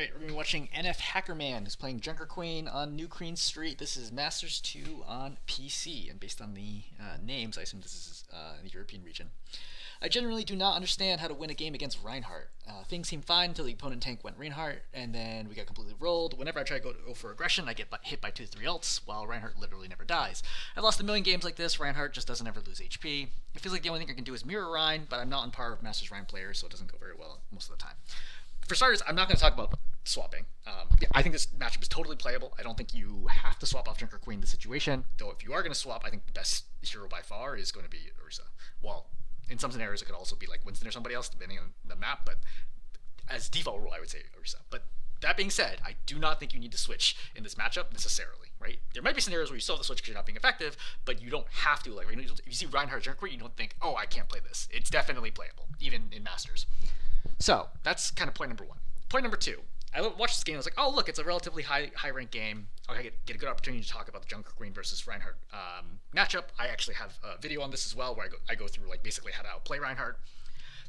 Alright, we're going to be watching nfhackerman, who's playing Junker Queen on New Queen Street. This is Masters 2 on PC, and based on the names, I assume this is in the European region. I generally do not understand how to win a game against Reinhardt. Things seemed fine until the opponent tank went Reinhardt, and then we got completely rolled. Whenever I try to go for aggression, I get hit by 2-3 ults, while Reinhardt literally never dies. I've lost a million games like this. Reinhardt just doesn't ever lose HP. It feels like the only thing I can do is mirror Rein, but I'm not on par with Masters Rein players, so it doesn't go very well most of the time. For starters, I'm not going to talk about swapping. I think this matchup is totally playable. I don't think you have to swap off Junker Queen in this situation, though if you are going to swap, I think the best hero by far is going to be Ursa. Well, in some scenarios, it could also be like Winston or somebody else, depending on the map, but as default rule, I would say Ursa. But that being said, I do not think you need to switch in this matchup necessarily, right? There might be scenarios where you still have to switch because you're not being effective, but you don't have to. Like, if you see Reinhardt Junker Queen, you don't think, oh, I can't play this. It's definitely playable, even in Masters. So that's kind of point number one. Point number two, I watched this game. I was like, oh, look, it's a relatively high ranked game. Okay, get a good opportunity to talk about the Junker Queen versus Reinhardt matchup. I actually have a video on this as well, where I go through like basically how to outplay Reinhardt.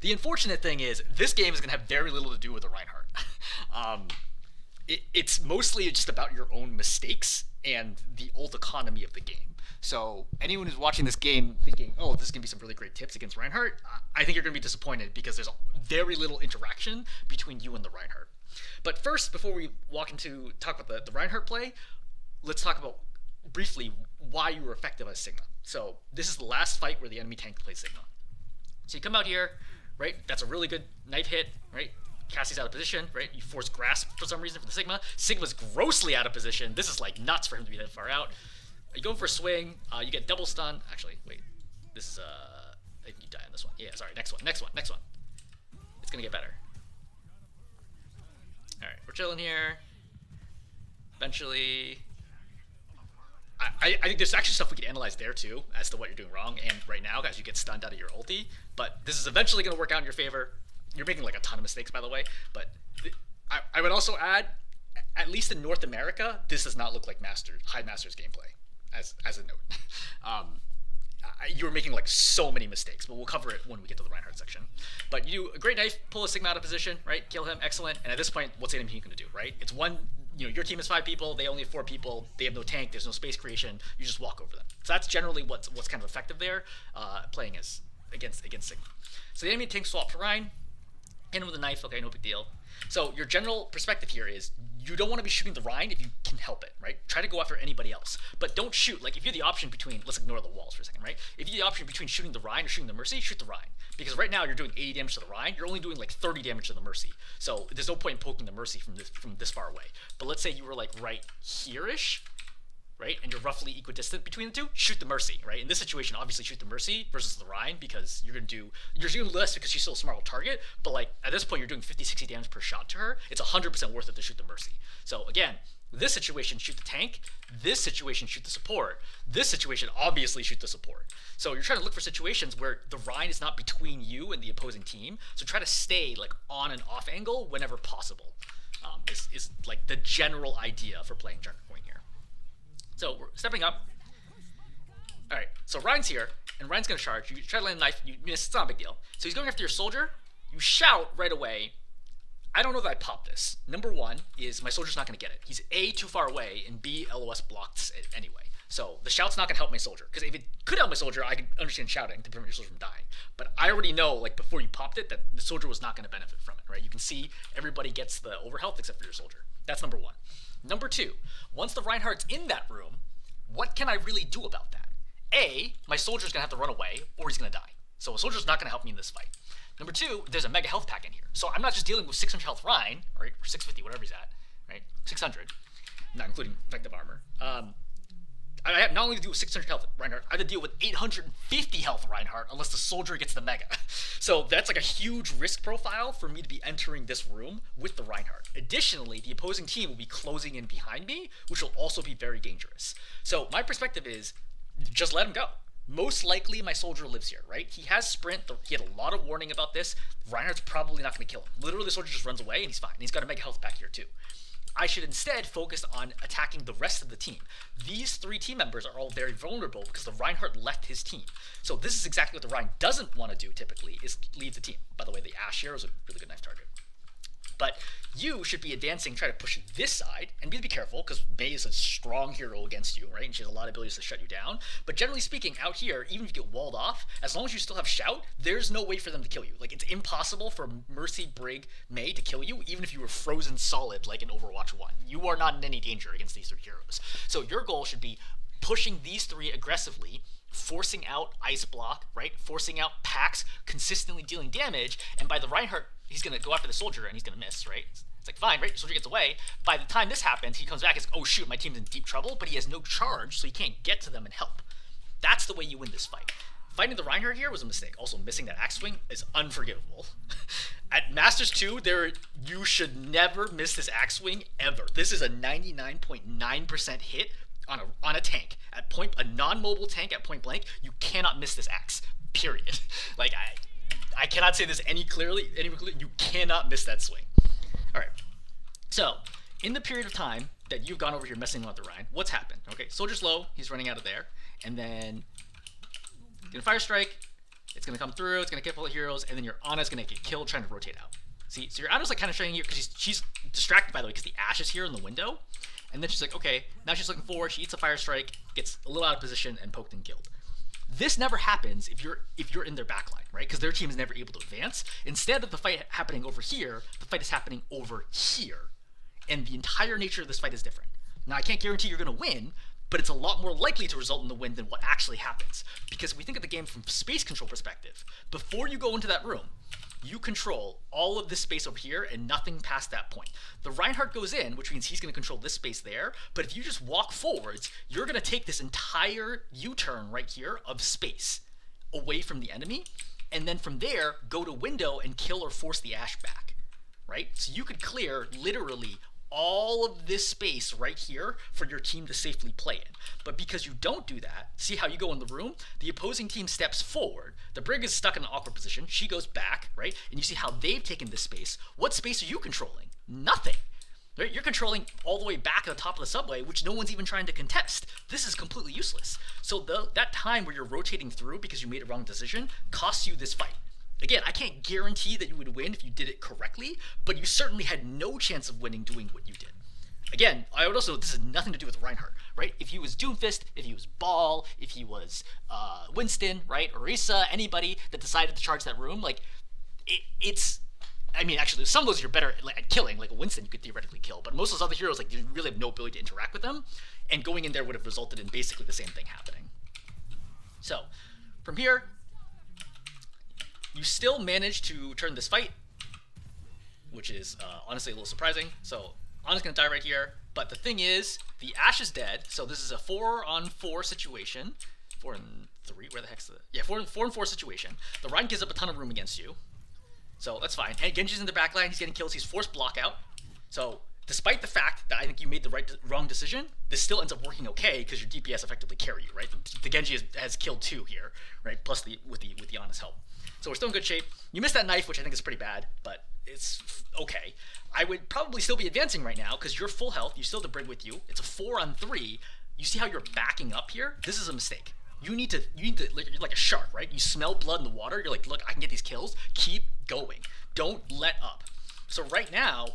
The unfortunate thing is this game is going to have very little to do with the Reinhardt. It's mostly just about your own mistakes and the ult economy of the game. So anyone who's watching this game thinking, oh, this is going to be some really great tips against Reinhardt, I think you're going to be disappointed because there's very little interaction between you and the Reinhardt. But first, before we walk into talk about the Reinhardt play, let's talk about briefly why you were effective as Sigma. So this is the last fight where the enemy tank plays Sigma. So you come out here, right? That's a really good knife hit, right? Cassie's out of position, right? You force grasp for some reason for the Sigma. Sigma's grossly out of position. This is like nuts for him to be that far out. You go for a swing, you get double stun. Actually, wait. This is, I think you die on this one. Yeah, sorry, next one. It's gonna get better. Alright, we're chilling here. Eventually, I think there's actually stuff we can analyze there too, as to what you're doing wrong, and right now, guys, you get stunned out of your ulti, but this is eventually gonna work out in your favor. You're making like a ton of mistakes, by the way, but I would also add, at least in North America, this does not look like high Masters gameplay. As a note, you were making like so many mistakes, but we'll cover it when we get to the Reinhardt section. But you do a great knife, pull a Sigma out of position, right? Kill him, excellent. And at this point, what's the enemy team going to do, right? It's one, your team is 5 people, they only have 4 people, they have no tank, there's no space creation, you just walk over them. So that's generally what's kind of effective there, playing as against Sigma. So the enemy tank swap to Rein, hit him with a knife, okay, no big deal. So your general perspective here is you don't want to be shooting the Rein if you can help it, right? Try to go after anybody else, but don't shoot. Like if you have the option between, let's ignore the walls for a second, right? If you have the option between shooting the Rein or shooting the Mercy, shoot the Rein. Because right now you're doing 80 damage to the Rein, you're only doing like 30 damage to the Mercy. So there's no point in poking the Mercy from this far away. But let's say you were like right here-ish, right? And you're roughly equidistant between the two, shoot the Mercy, right? In this situation, obviously shoot the Mercy versus the Rein because you're doing less because she's still a smart target, but like at this point you're doing 50-60 damage per shot to her. It's 100% worth it to shoot the Mercy. So again, this situation, shoot the tank. This situation, shoot the support. This situation, obviously shoot the support. So you're trying to look for situations where the Rein is not between you and the opposing team. So try to stay like on and off angle whenever possible. Is like the general idea for playing Junker Queen here. So we're stepping up. Alright, so Rein's here, and Rein's going to charge. You try to land a knife, you miss, it's not a big deal. So he's going after your soldier. You shout right away, I don't know that I popped this. Number one is my soldier's not going to get it. He's A, too far away, and B, LOS blocks it anyway. So the shout's not going to help my soldier. Because if it could help my soldier, I could understand shouting to prevent your soldier from dying. But I already know, like before you popped it, that the soldier was not going to benefit from it, right? You can see everybody gets the overhealth except for your soldier. That's number one. Number two, once the Reinhardt's in that room, what can I really do about that? A, my soldier's going to have to run away, or he's going to die. So a soldier's not going to help me in this fight. Number two, there's a mega health pack in here. So I'm not just dealing with 600 health Rein, right, or 650, whatever he's at, right, 600, not including effective armor. I have not only to deal with 600 health Reinhardt, I have to deal with 850 health Reinhardt unless the soldier gets the mega. So that's like a huge risk profile for me to be entering this room with the Reinhardt. Additionally, the opposing team will be closing in behind me, which will also be very dangerous. So my perspective is just let him go. Most likely my soldier lives here, right? He has sprint, he had a lot of warning about this. Reinhardt's probably not going to kill him. Literally the soldier just runs away and he's fine. And he's got a mega health pack here too. I should instead focus on attacking the rest of the team. These 3 team members are all very vulnerable because the Reinhardt left his team. So this is exactly what the Rein doesn't want to do typically, is leave the team. By the way, the Ash here is a really good knife target. But You should be advancing, try to push this side, and be careful because Mei is a strong hero against you, right? And she has a lot of abilities to shut you down. But generally speaking, out here, even if you get walled off, as long as you still have Shout, there's no way for them to kill you. Like, it's impossible for Mercy, Brig, Mei to kill you, even if you were frozen solid like in Overwatch 1. You are not in any danger against these three heroes. So your goal should be pushing these three aggressively, forcing out Ice Block, right? Forcing out packs, consistently dealing damage, and by the Reinhardt, he's going to go after the soldier and he's going to miss, right? It's like, fine, right? The soldier gets away. By the time this happens, he comes back and says, oh shoot, my team's in deep trouble, but he has no charge, so he can't get to them and help. That's the way you win this fight. Fighting the Reinhardt here was a mistake. Also, missing that axe swing is unforgivable. At Masters 2, you should never miss this axe swing ever. This is a 99.9% hit on a tank at a non-mobile tank at point blank. You cannot miss this axe. Period. Like I cannot say this any clearly. You cannot miss that swing. All right. So in the period of time that you've gone over here messing with the Rein, what's happened? Okay, soldier's low. He's running out of there, and then gonna fire strike. It's gonna come through. It's gonna kill all the heroes, and then your Ana's gonna get killed trying to rotate out. See, so your Ana's like kind of showing here because she's distracted by the way because the Ashe is here in the window. And then she's like, okay, now she's looking forward, she eats a fire strike, gets a little out of position, and poked and killed. This never happens if you're in their backline, right? Because their team is never able to advance. Instead of the fight happening over here, the fight is happening over here. And the entire nature of this fight is different. Now, I can't guarantee you're going to win, but it's a lot more likely to result in the win than what actually happens. Because if we think of the game from space control perspective, before you go into that room, you control all of this space over here and nothing past that point. The Reinhardt goes in, which means he's going to control this space there, but if you just walk forwards, you're going to take this entire U-turn right here of space away from the enemy, and then from there, go to window and kill or force the Ashe back, right? So you could clear literally all of this space right here for your team to safely play in. But because you don't do that, see how you go in the room? The opposing team steps forward. The Brig is stuck in an awkward position. She goes back, right? And you see how they've taken this space. What space are you controlling? Nothing. Right? You're controlling all the way back at the top of the subway, which no one's even trying to contest. This is completely useless. So that time where you're rotating through because you made a wrong decision costs you this fight. Again, I can't guarantee that you would win if you did it correctly, but you certainly had no chance of winning doing what you did. Again, I would also, this has nothing to do with Reinhardt, right? If he was Doomfist, if he was Ball, if he was Winston, right? Orisa, anybody that decided to charge that room, like, it's, I mean, actually, some of those you're better at killing, like Winston you could theoretically kill, but most of those other heroes, like, you really have no ability to interact with them, and going in there would have resulted in basically the same thing happening. So, from here, you still manage to turn this fight, which is honestly a little surprising. So Ana's gonna die right here, but the thing is, the Ashe is dead, so this is a 4-on-4 situation. 4 and 3, where the heck's the... Yeah, 4 and 4 situation. The Rein gives up a ton of room against you, so that's fine. And Genji's in the backline, he's getting kills, he's forced block out. So despite the fact that I think you made the wrong decision, this still ends up working okay because your DPS effectively carry you, right? The Genji has killed 2 here, right? Plus with the Ana's help. So we're still in good shape. You missed that knife, which I think is pretty bad, but it's okay. I would probably still be advancing right now because you're full health. You still have the Brig with you. It's a 4-on-3. You see how you're backing up here? This is a mistake. You need to, you're like a shark, right? You smell blood in the water. You're like, look, I can get these kills. Keep going. Don't let up. So right now,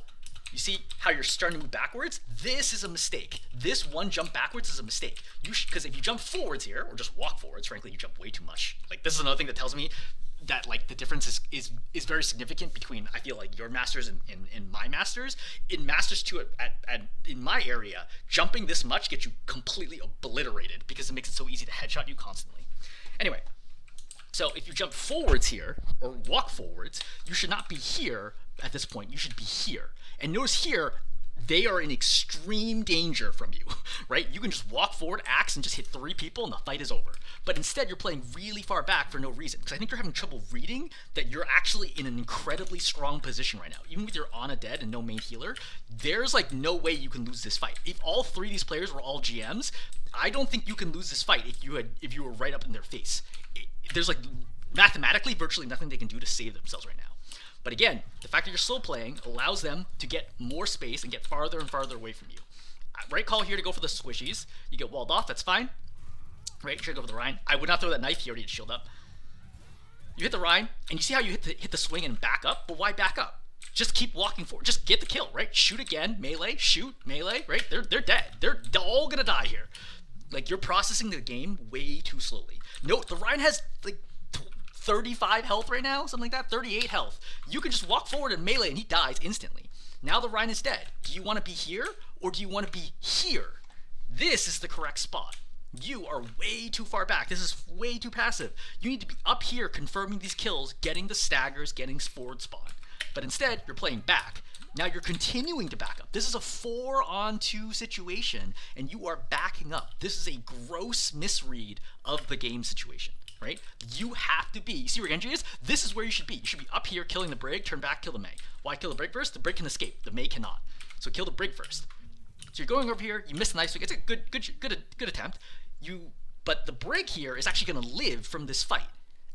you see how you're starting to move backwards? This is a mistake. This one jump backwards is a mistake. Because if you jump forwards here, or just walk forwards, frankly, you jump way too much. Like, this is another thing that tells me that, like, the difference is very significant between, I feel like, your masters and my masters. In Masters 2 in my area, jumping this much gets you completely obliterated because it makes it so easy to headshot you constantly. Anyway, so if you jump forwards here, or walk forwards, you should not be here at this point. You should be here. And notice here, they are in extreme danger from you, right? You can just walk forward, axe, and just hit 3 people, and the fight is over. But instead, you're playing really far back for no reason, because I think you're having trouble reading that you're actually in an incredibly strong position right now. Even with your Ana dead and no main healer, there's, like, no way you can lose this fight. If all 3 of these players were all GMs, I don't think you can lose this fight if you were right up in their face. There's, like, mathematically virtually nothing they can do to save themselves right now. But again, the fact that you're slow playing allows them to get more space and get farther and farther away from you. Right call here to go for the squishies. You get walled off, that's fine. Right, you should go for the Rein. I would not throw that knife, he already had shield up. You hit the Rein, and you see how you hit the swing and back up? But why back up? just keep walking forward. Just get the kill, right? Shoot again, melee, shoot, melee, right? They're dead. They're all gonna die here. Like, you're processing the game way too slowly. Note, the Rein has like 35 health right now, something like that, 38 health. You can just walk forward and melee and he dies instantly. Now the Rein is dead. Do you want to be here or do you want to be here? This is the correct spot. You are way too far back. This is way too passive. You need to be up here confirming these kills, getting the staggers, getting forward spawn. But instead, you're playing back. Now you're continuing to back up. This is a 4-on-2 situation, and you are backing up. This is a gross misread of the game situation, right? You have to be, you see where Genji is? This is where you should be. You should be up here killing the Brig, turn back, kill the Mei. Why kill the Brig first? The Brig can escape, the Mei cannot. So kill the Brig first. So you're going over here, you miss the nice, it's a good attempt. But the Brig here is actually gonna live from this fight.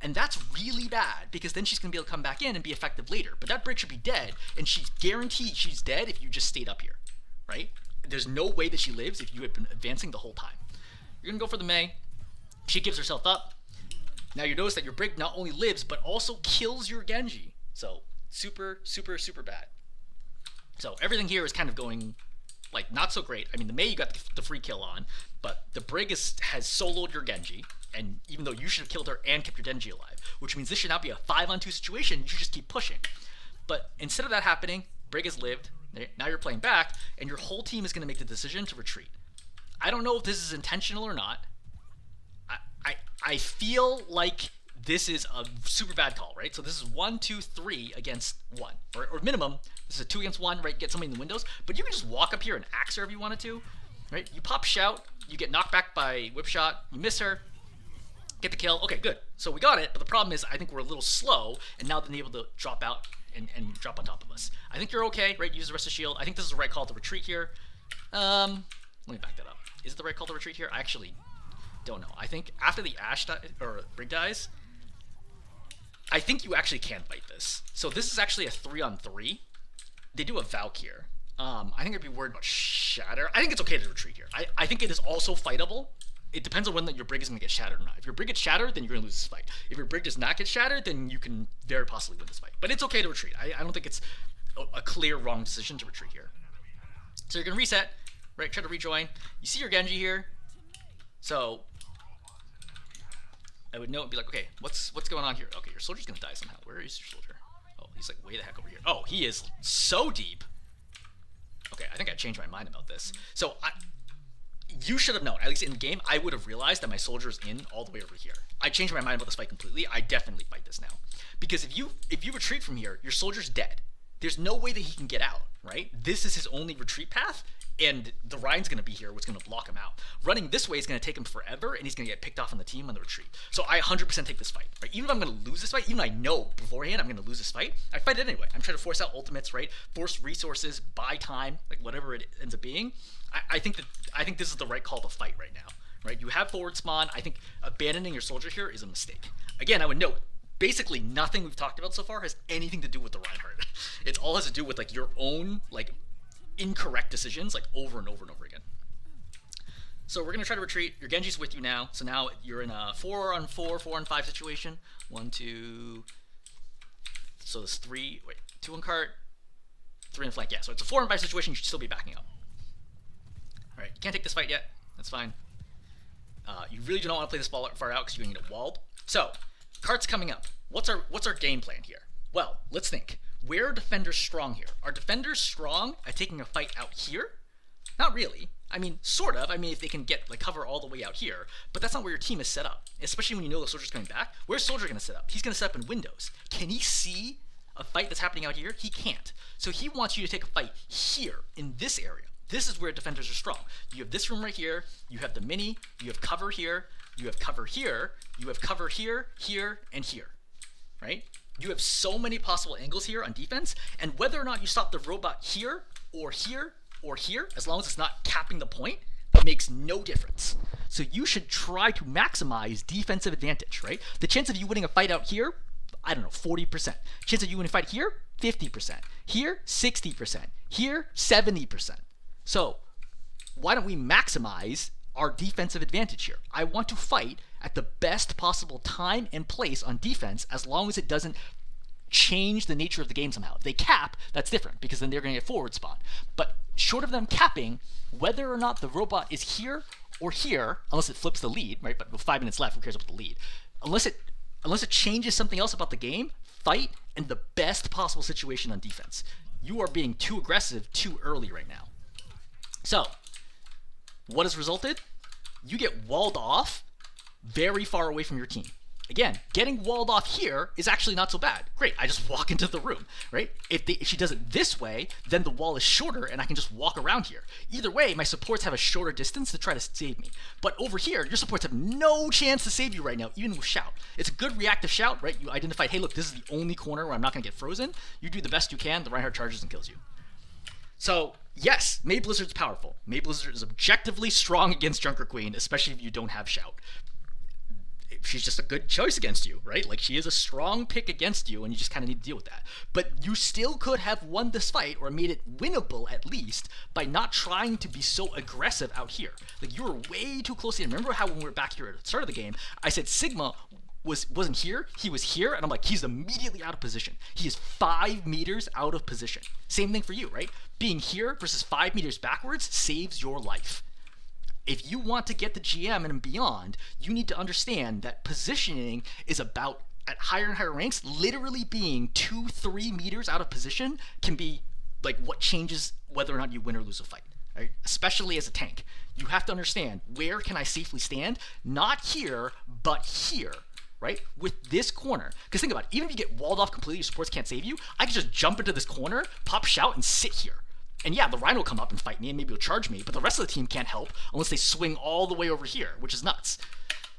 And that's really bad, because then she's going to be able to come back in and be effective later. But that Brig should be dead, and she's guaranteed she's dead if you just stayed up here, right? There's no way that she lives if you had been advancing the whole time. You're going to go for the Mei. She gives herself up. Now you notice that your Brig not only lives, but also kills your Genji. So, super, super, super bad. So, everything here is kind of going, like, not so great. I mean, the Mei you got the free kill on, but the Brig has soloed your Genji. And even though you should have killed her and kept your Genji alive, which means this should not be a 5-on-2 situation, you should just keep pushing. But instead of that happening, Brig has lived, now you're playing back, and your whole team is going to make the decision to retreat. I don't know if this is intentional or not. I feel like this is a super bad call, right? So this is 1, 2, 3 against 1, or minimum, this is a 2 against 1, right? Get somebody in the windows, but you can just walk up here and axe her if you wanted to, right? You pop shout, you get knocked back by whip shot, you miss her, get the kill. Okay, good. So we got it, but the problem is I think we're a little slow, and now they're able to drop out and drop on top of us. I think you're okay, right? Use the rest of the shield. I think this is the right call to retreat here. Let me back that up. Is it the right call to retreat here? I actually don't know. I think after the Brig dies, I think you actually can fight this. So this is actually a 3-on-3. They do a Valk here. I think I'd be worried about Shatter. I think it's okay to retreat here. I think it is also fightable. It depends on when your Brig is going to get shattered or not. If your Brig gets shattered, then you're going to lose this fight. If your Brig does not get shattered, then you can very possibly win this fight. But it's okay to retreat. I don't think it's a clear wrong decision to retreat here. So you're going to reset, right? Try to rejoin. You see your Genji here. So I would know and be like, okay, what's going on here? Okay, your soldier's going to die somehow. Where is your soldier? Oh, he's like way the heck over here. Oh, he is so deep. Okay, I think I changed my mind about this. So you should have known, at least in the game, I would have realized that my soldier is in all the way over here. I changed my mind about this fight completely. I definitely fight this now. Because if you retreat from here, your soldier's dead. There's no way that he can get out, right? This is his only retreat path, and the Rein's going to be here, what's going to block him out. Running this way is going to take him forever, and he's going to get picked off on the team on the retreat. So I 100% take this fight, right? Even if I'm going to lose this fight, even if I know beforehand I'm going to lose this fight, I fight it anyway. I'm trying to force out ultimates, right? Force resources, buy time, like whatever it ends up being. I think this is the right call to fight right now, right? You have forward spawn. I think abandoning your soldier here is a mistake. Again, I would note, basically nothing we've talked about so far has anything to do with the Reinhardt. It all has to do with like your own like incorrect decisions like over and over and over again. So we're gonna try to retreat. Your Genji's with you now. So now you're in a 4-on-4, 4-on-5 situation. 1, 2. So there's 3. Wait, 2 on cart, 3 on flank. Yeah. So it's a 4-on-5 situation. You should still be backing up. All right. You can't take this fight yet. That's fine. You really do not want to play this ball far out because you're gonna get walled. So cart's coming up. What's our game plan here? Well, let's think. Where are defenders strong here? Are defenders strong at taking a fight out here? Not really. I mean, sort of. I mean, if they can get like cover all the way out here, but that's not where your team is set up. Especially when you know the soldier's coming back. Where's soldier going to set up? He's going to set up in windows. Can he see a fight that's happening out here? He can't. So he wants you to take a fight here in this area. This is where defenders are strong. You have this room right here. You have the mini. You have cover here. You have cover here. You have cover here, here, and here. Right? You have so many possible angles here on defense, and whether or not you stop the robot here, or here, or here, as long as it's not capping the point, makes no difference. So you should try to maximize defensive advantage, right? The chance of you winning a fight out here, I don't know, 40%. Chance of you winning a fight here, 50%. Here, 60%. Here, 70%. So why don't we maximize our defensive advantage here? I want to fight at the best possible time and place on defense as long as it doesn't change the nature of the game somehow. If they cap, that's different because then they're going to get forward spawn. But short of them capping, whether or not the robot is here or here, unless it flips the lead, right? But with 5 minutes left, who cares about the lead? Unless it changes something else about the game, fight in the best possible situation on defense. You are being too aggressive too early right now. So, what has resulted? You get walled off very far away from your team. Again, getting walled off here is actually not so bad. Great, I just walk into the room, right? If she does it this way, then the wall is shorter and I can just walk around here. Either way, my supports have a shorter distance to try to save me. But over here, your supports have no chance to save you right now, even with shout. It's a good reactive shout, right? You identified, hey, look, this is the only corner where I'm not going to get frozen. You do the best you can, the Reinhardt charges and kills you. So, yes, May Blizzard's powerful. May Blizzard is objectively strong against Junker Queen, especially if you don't have shout. She's just a good choice against you, right? Like, she is a strong pick against you, and you just kind of need to deal with that. But you still could have won this fight, or made it winnable at least, by not trying to be so aggressive out here. Like, you were way too close to him. Remember how when we were back here at the start of the game, I said Sigma wasn't here, he was here, and I'm like, he's immediately out of position. He is 5 meters out of position. Same thing for you, right? Being here versus 5 meters backwards saves your life. If you want to get the GM and beyond, you need to understand that positioning is about, at higher and higher ranks, literally being 2-3 meters out of position can be like what changes whether or not you win or lose a fight, right? Especially as a tank. You have to understand, where can I safely stand? Not here, but here, right? With this corner. Because think about it, even if you get walled off completely, your supports can't save you, I can just jump into this corner, pop shout, and sit here. And yeah, the Rein will come up and fight me, and maybe he'll charge me, but the rest of the team can't help unless they swing all the way over here, which is nuts.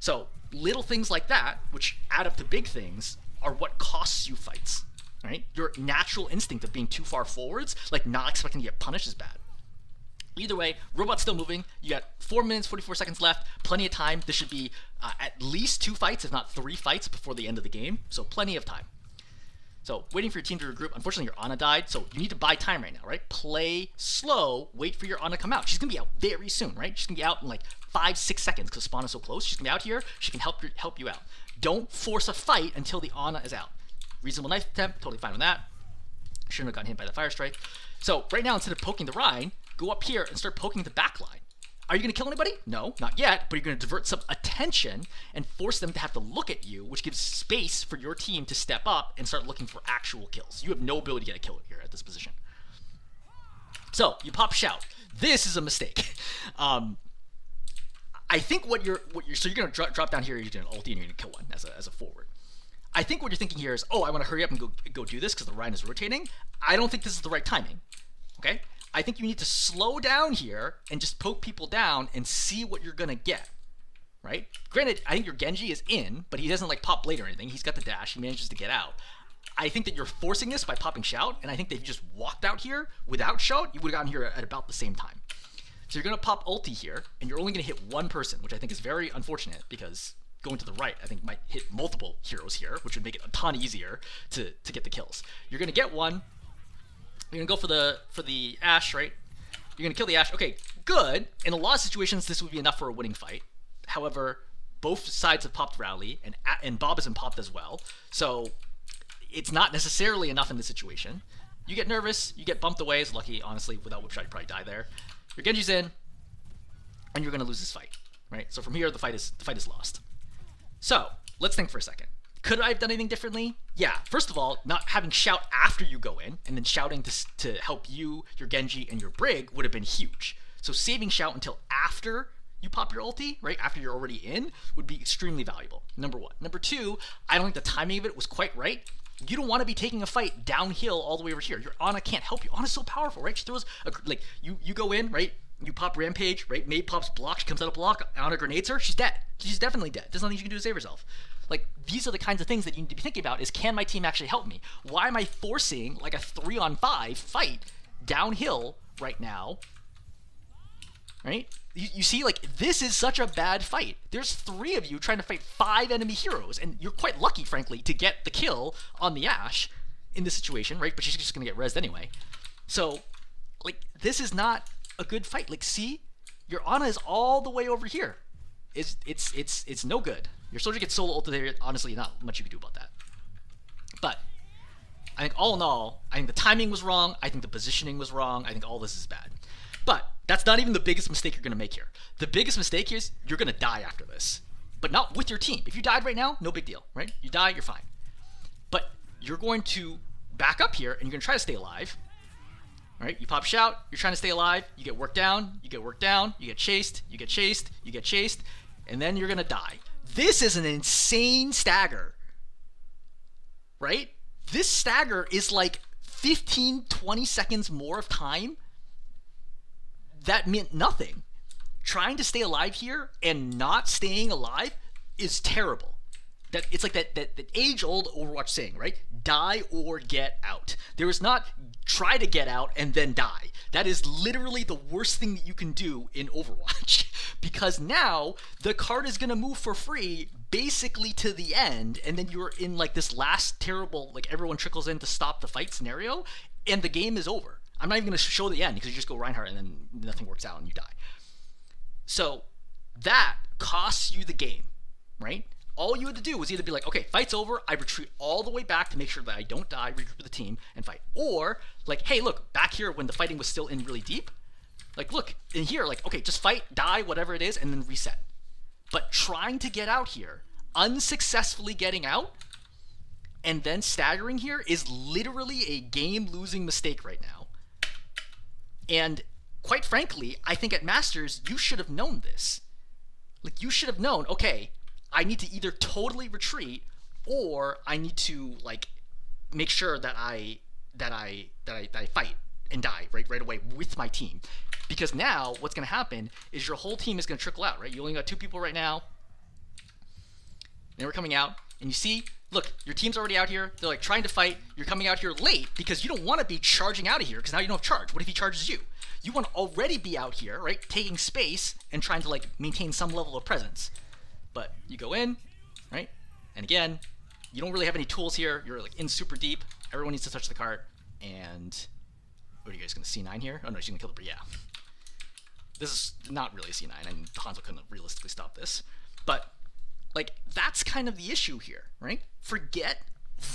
So little things like that, which add up to big things, are what costs you fights, right? Your natural instinct of being too far forwards, like not expecting to get punished, is bad. Either way, robot's still moving. You got 4 minutes, 44 seconds left, plenty of time. This should be at least 2 fights, if not 3 fights before the end of the game, so plenty of time. So, waiting for your team to regroup. Unfortunately, your Ana died, so you need to buy time right now, right? Play slow, wait for your Ana to come out. She's going to be out very soon, right? She's going to be out in like 5-6 seconds because spawn is so close. She's going to be out here. She can help you out. Don't force a fight until the Ana is out. Reasonable knife attempt, totally fine with that. Shouldn't have gotten hit by the fire strike. So, right now, instead of poking the Rein, go up here and start poking the back line. Are you going to kill anybody? No, not yet, but you're going to divert some attention and force them to have to look at you, which gives space for your team to step up and start looking for actual kills. You have no ability to get a kill here at this position. So, you pop shout. This is a mistake. I think so you're going to drop down here, you're going to ulti, and you're going to kill one as a forward. I think what you're thinking here is, oh, I want to hurry up and go do this because the Rein is rotating. I don't think this is the right timing, okay? I think you need to slow down here and just poke people down and see what you're going to get, right? Granted, I think your Genji is in, but he doesn't like pop blade or anything. He's got the dash. He manages to get out. I think that you're forcing this by popping shout, and I think that if you just walked out here without shout, you would have gotten here at about the same time. So you're going to pop ulti here, and you're only going to hit one person, which I think is very unfortunate because going to the right, I think, might hit multiple heroes here, which would make it a ton easier to get the kills. You're going to get one. You're going to go for the Ashe, right? You're going to kill the Ashe. Okay, good. In a lot of situations, this would be enough for a winning fight. However, both sides have popped Rally, and Bob isn't popped as well. So it's not necessarily enough in this situation. You get nervous. You get bumped away. It's lucky, honestly. Without Whip Shot, you probably die there. Your Genji's in, and you're going to lose this fight, right? So from here, the fight is lost. So let's think for a second. Could I have done anything differently? Yeah. First of all, not having shout after you go in and then shouting to help you, your Genji, and your Brig would have been huge. So saving shout until after you pop your ulti, right, after you're already in, would be extremely valuable, number one. Number two, I don't think the timing of it was quite right. You don't want to be taking a fight downhill all the way over here. Your Ana can't help you. Ana's so powerful, right? She throws, you go in, right? You pop Rampage, right? Maid pops block, she comes out of block, Ana grenades her, she's dead. She's definitely dead. There's nothing you can do to save herself. Like, these are the kinds of things that you need to be thinking about is, can my team actually help me? Why am I forcing, like, a 3-on-5 fight downhill right now? Right? You see, like, this is such a bad fight. There's 3 of you trying to fight 5 enemy heroes, and you're quite lucky, frankly, to get the kill on the Ashe in this situation, right? But she's just going to get rezzed anyway. So, like, this is not a good fight. Like, see? Your Ana is all the way over here. It's no good. Your soldier gets solo ulted there. Honestly, not much you can do about that. But I think all in all, I think the timing was wrong. I think the positioning was wrong. I think all this is bad. But that's not even the biggest mistake you're going to make here. The biggest mistake is you're going to die after this, but not with your team. If you died right now, no big deal, right? You die, you're fine. But you're going to back up here and you're going to try to stay alive. Right? You pop shout, you're trying to stay alive, you get worked down, you get worked down, you get chased, you get chased, you get chased, and then you're going to die. This is an insane stagger. Right? This stagger is like 15, 20 seconds more of time. That meant nothing. Trying to stay alive here and not staying alive is terrible. That it's like that age-old Overwatch saying, right? Die or get out. There is not try to get out and then die. That is literally the worst thing that you can do in Overwatch because now the card is going to move for free basically to the end, and then you're in like this last terrible, like everyone trickles in to stop the fight scenario, and the game is over. I'm not even going to show the end because you just go Reinhardt and then nothing works out and you die. So that costs you the game, right? All you had to do was either be like, okay, fight's over, I retreat all the way back to make sure that I don't die, regroup with the team, and fight. Or, like, hey, look, back here when the fighting was still in really deep, like, look, in here, like, okay, just fight, die, whatever it is, and then reset. But trying to get out here, unsuccessfully getting out, and then staggering here is literally a game-losing mistake right now. And quite frankly, I think at Masters, you should have known this. Like, you should have known, okay, I need to either totally retreat or I need to like make sure that I fight and die right away with my team. Because now what's going to happen is your whole team is going to trickle out, right? You only got 2 people right now. Then we're coming out and you see, look, your team's already out here. They're like trying to fight. You're coming out here late because you don't want to be charging out of here because now you don't have charge. What if he charges you? You want to already be out here, right? Taking space and trying to like maintain some level of presence. But you go in, right? And again, you don't really have any tools here. You're like in super deep. Everyone needs to touch the cart. And what are you guys going to C9 here? Oh no, she's going to kill the yeah. This is not really C9. I mean, Hanzo couldn't have realistically stopped this. But like that's kind of the issue here, right? Forget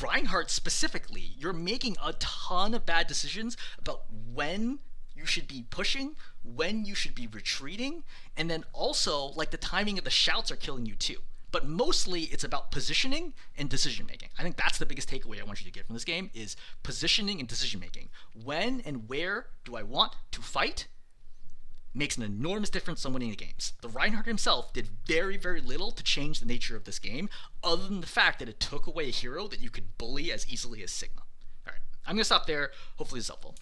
Reinhardt specifically. You're making a ton of bad decisions about when you should be pushing, when you should be retreating, and then also like the timing of the shouts are killing you too. But mostly it's about positioning and decision making. I think that's the biggest takeaway I want you to get from this game is positioning and decision making. When and where do I want to fight makes an enormous difference on winning the games. The Reinhardt himself did very, very little to change the nature of this game, other than the fact that it took away a hero that you could bully as easily as Sigma. All right, I'm going to stop there. Hopefully this is helpful.